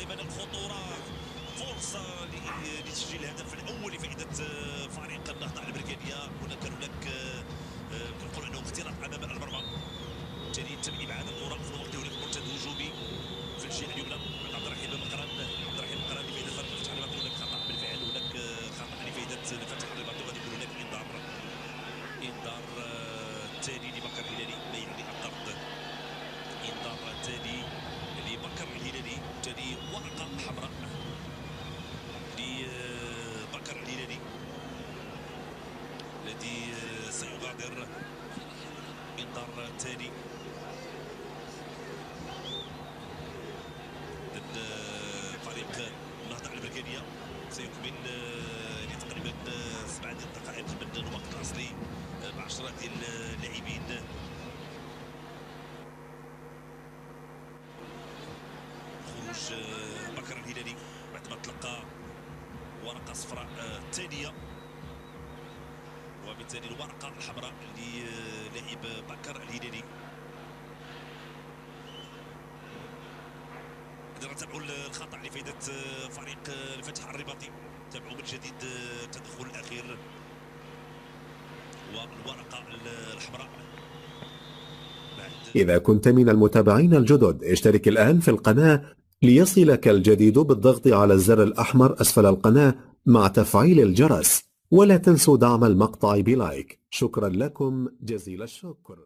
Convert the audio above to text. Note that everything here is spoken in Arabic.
دائما الخطورات. فرصة لتسجيل الهدف الأول لفائدة فريق النهضة البركانية. هنا كان هناك كنقول أنه اختراق أمام المرمى، بالتالي تم إبعاد الكرة في الوقت هناك مرتد هجومي في الجهة اليمنى عند عبد الرحيم مقران. عبد الرحيم مقران لفائدة فتح الرباط. هناك خطأ بالفعل، هناك خطأ لفائدة فتح الرباط. غادي يكون هناك انذار ثاني لبكر الهلالي، لا يعني الطرد. انذار ثاني لبكر الهلالي، ثاني ورقة حمراء لبكر الهلالي الذي سيغادر. انذار ثاني من فريق النهضة البركانية. سيكمل تقريبا 7 دقائق من الوقت الاصلي مع 10 ديال اللاعبين. خروج بكر الهلالي بعد ما تلقى ورقة صفراء ثانية، وبالتالي الورقة الحمراء للاعب بكر الهلالي. نتابعوا الخطأ لفائدة فريق الفتح الرباطي. تابعوا من جديد التدخل الأخير والورقة الحمراء. إذا كنت من المتابعين الجدد اشترك الآن في القناة ليصلك الجديد بالضغط على الزر الأحمر أسفل القناة مع تفعيل الجرس، ولا تنسوا دعم المقطع بلايك. شكرا لكم جزيل الشكر.